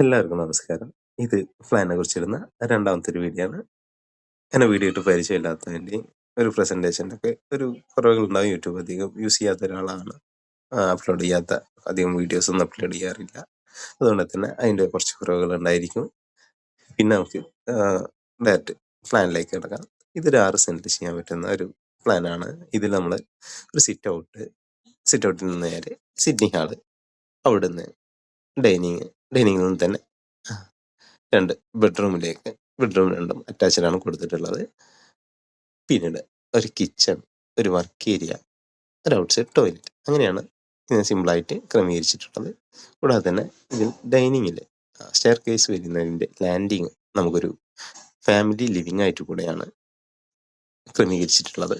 എല്ലാവർക്കും നമസ്കാരം. ഇത് പ്ലാനിനെ കുറിച്ചിരുന്ന രണ്ടാമത്തെ ഒരു വീഡിയോ ആണ്. എന്നെ വീഡിയോ ഇട്ട് പരിചയമില്ലാത്തതിൻ്റെയും ഒരു പ്രസൻറ്റേഷൻ്റെ ഒക്കെ ഒരു കുറവുകളുണ്ടാകും. യൂട്യൂബ് അധികം യൂസ് ചെയ്യാത്ത ഒരാളാണ്. അപ്ലോഡ് ചെയ്യാത്ത അധികം വീഡിയോസ് ഒന്നും അപ്ലോഡ് ചെയ്യാറില്ല. അതുകൊണ്ട് തന്നെ അതിൻ്റെ കുറച്ച് കുറവുകൾ ഉണ്ടായിരിക്കും. പിന്നെ നമുക്ക് ഡയറക്റ്റ് പ്ലാനിലേക്ക് കിടക്കാം. ഇതൊരു 6 സെൻറ്റിൽ ചെയ്യാൻ പറ്റുന്ന ഒരു പ്ലാനാണ്. ഇതിൽ നമ്മൾ ഒരു സിറ്റ് ഔട്ടിൽ നിന്ന് നേരെ സിറ്റിംഗ് ഹാള്, അവിടുന്ന് ഡൈനിങ്ങിൽ നിന്ന് തന്നെ 2 ബെഡ്റൂം രണ്ടും അറ്റാച്ച്ഡാണ് കൊടുത്തിട്ടുള്ളത്. പിന്നീട് ഒരു കിച്ചൺ, ഒരു വർക്ക് ഏരിയ, ഒരു ഔട്ട്സൈഡ് ടോയ്ലറ്റ്, അങ്ങനെയാണ് സിമ്പിളായിട്ട് ക്രമീകരിച്ചിട്ടുള്ളത്. കൂടാതെ തന്നെ ഇതിൽ ഡൈനിങ്ങിൽ സ്റ്റെയർ കേസ് വരുന്നതിൻ്റെ ലാൻഡിങ് നമുക്കൊരു ഫാമിലി ലിവിങ് ആയിട്ട് കൂടെയാണ് ക്രമീകരിച്ചിട്ടുള്ളത്.